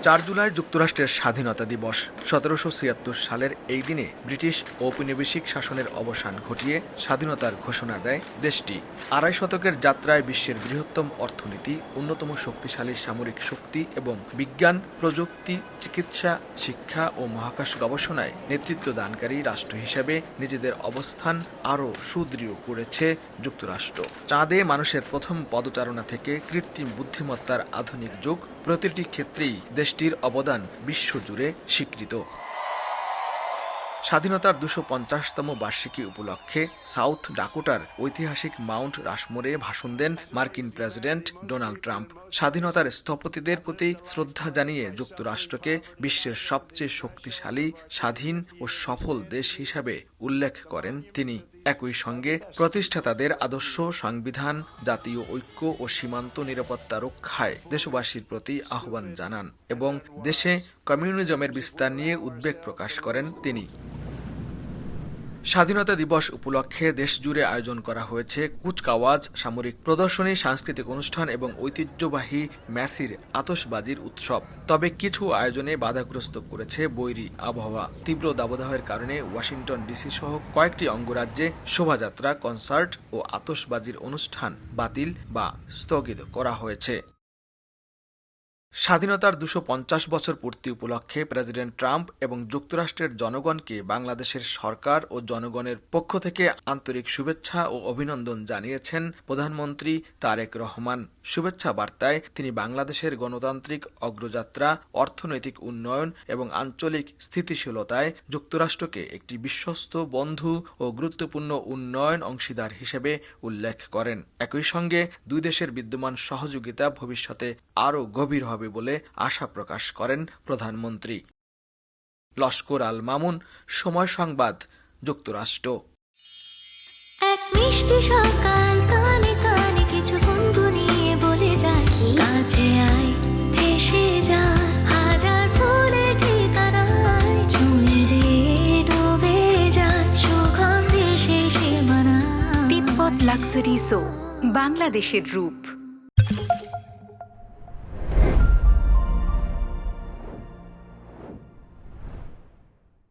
4 জুলাই যুক্তরাষ্ট্রের স্বাধীনতা দিবস। 1776 সালের এই দিনে ব্রিটিশ ঔপনিবেশিক শাসনের অবসান ঘটিয়ে স্বাধীনতার ঘোষণা দেয় দেশটি। 2.5 শতকের যাত্রায় বিশ্বের বৃহত্তম অর্থনীতি, অন্যতম শক্তিশালী সামরিক শক্তি এবং বিজ্ঞান, প্রযুক্তি, চিকিৎসা, শিক্ষা ও মহাকাশ গবেষণায় নেতৃত্ব দানকারী রাষ্ট্র হিসেবে নিজেদের অবস্থান আরও সুদৃঢ় করেছে যুক্তরাষ্ট্র। চাঁদে মানুষের প্রথম পদচারণা থেকে কৃত্রিম বুদ্ধিমত্তার আধুনিক যুগ, প্রতিটি ক্ষেত্রেই দেশটির অবদান বিশ্বজুড়ে স্বীকৃত। স্বাধীনতার 250তম বার্ষিকী উপলক্ষে সাউথ ডাকোটার ঐতিহাসিক মাউন্ট রাশমোরে ভাষণ দেন মার্কিন প্রেসিডেন্ট ডোনাল্ড ট্রাম্প। স্বাধীনতার স্থপতিদের প্রতি শ্রদ্ধা জানিয়ে যুক্তরাষ্ট্রকে বিশ্বের সবচেয়ে শক্তিশালী, স্বাধীন ও সফল দেশ হিসাবে উল্লেখ করেন তিনি। একই সঙ্গে প্রতিষ্ঠাতাদের আদর্শ, সংবিধান, জাতীয় ঐক্য ও সীমান্ত নিরাপত্তা রক্ষায় দেশবাসীর প্রতি আহ্বান জানান এবং দেশে কমিউনিজমের বিস্তার নিয়ে উদ্বেগ প্রকাশ করেন তিনি। স্বাধীনতা দিবস উপলক্ষে দেশজুড়ে আয়োজন করা হয়েছে কুচকাওয়াজ, সামরিক প্রদর্শনী, সাংস্কৃতিক অনুষ্ঠান এবং ঐতিহ্যবাহী ম্যাসির আতশবাজির উৎসব। তবে কিছু আয়োজনে বাধাগ্রস্ত করেছে বৈরী আবহাওয়া। তীব্র দাবদাহের কারণে ওয়াশিংটন ডিসি সহ কয়েকটি অঙ্গরাজ্যে শোভাযাত্রা, কনসার্ট ও আতশবাজির অনুষ্ঠান বাতিল বা স্থগিত করা হয়েছে। স্বাধীনতার 250 বছর পূর্তি উপলক্ষে প্রেসিডেন্ট ট্রাম্প এবং যুক্তরাষ্ট্রের জনগণকে বাংলাদেশের সরকার ও জনগণের পক্ষ থেকে আন্তরিক শুভেচ্ছা ও অভিনন্দন জানিয়েছেন প্রধানমন্ত্রী তারেক রহমান। শুভেচ্ছা বার্তায় তিনি বাংলাদেশের গণতান্ত্রিক অগ্রযাত্রা, অর্থনৈতিক উন্নয়ন এবং আঞ্চলিক স্থিতিশীলতায় যুক্তরাষ্ট্রকে একটি বিশ্বস্ত বন্ধু ও গুরুত্বপূর্ণ উন্নয়ন অংশীদার হিসেবে উল্লেখ করেন। একই সঙ্গে দুই দেশের বিদ্যমান সহযোগিতা ভবিষ্যতে আরও গভীর হবে বলে আশা প্রকাশ করেন প্রধানমন্ত্রী। লস্কর আল মামুন, সময় সংবাদ, যুক্তরাষ্ট্র। এক মিষ্টি সকাল, কানে কানে কিছু গুনগুনিয়ে বলে যায়, কাছে আয়, ভেসে যায় হাজার ফুলের ঠিকানায়, ছুঁয়ে দিয়ে ডুবে যায় সুগন্ধে শেষে মানায়। তিব্বত লাক্সারি সো, বাংলাদেশের রূপ।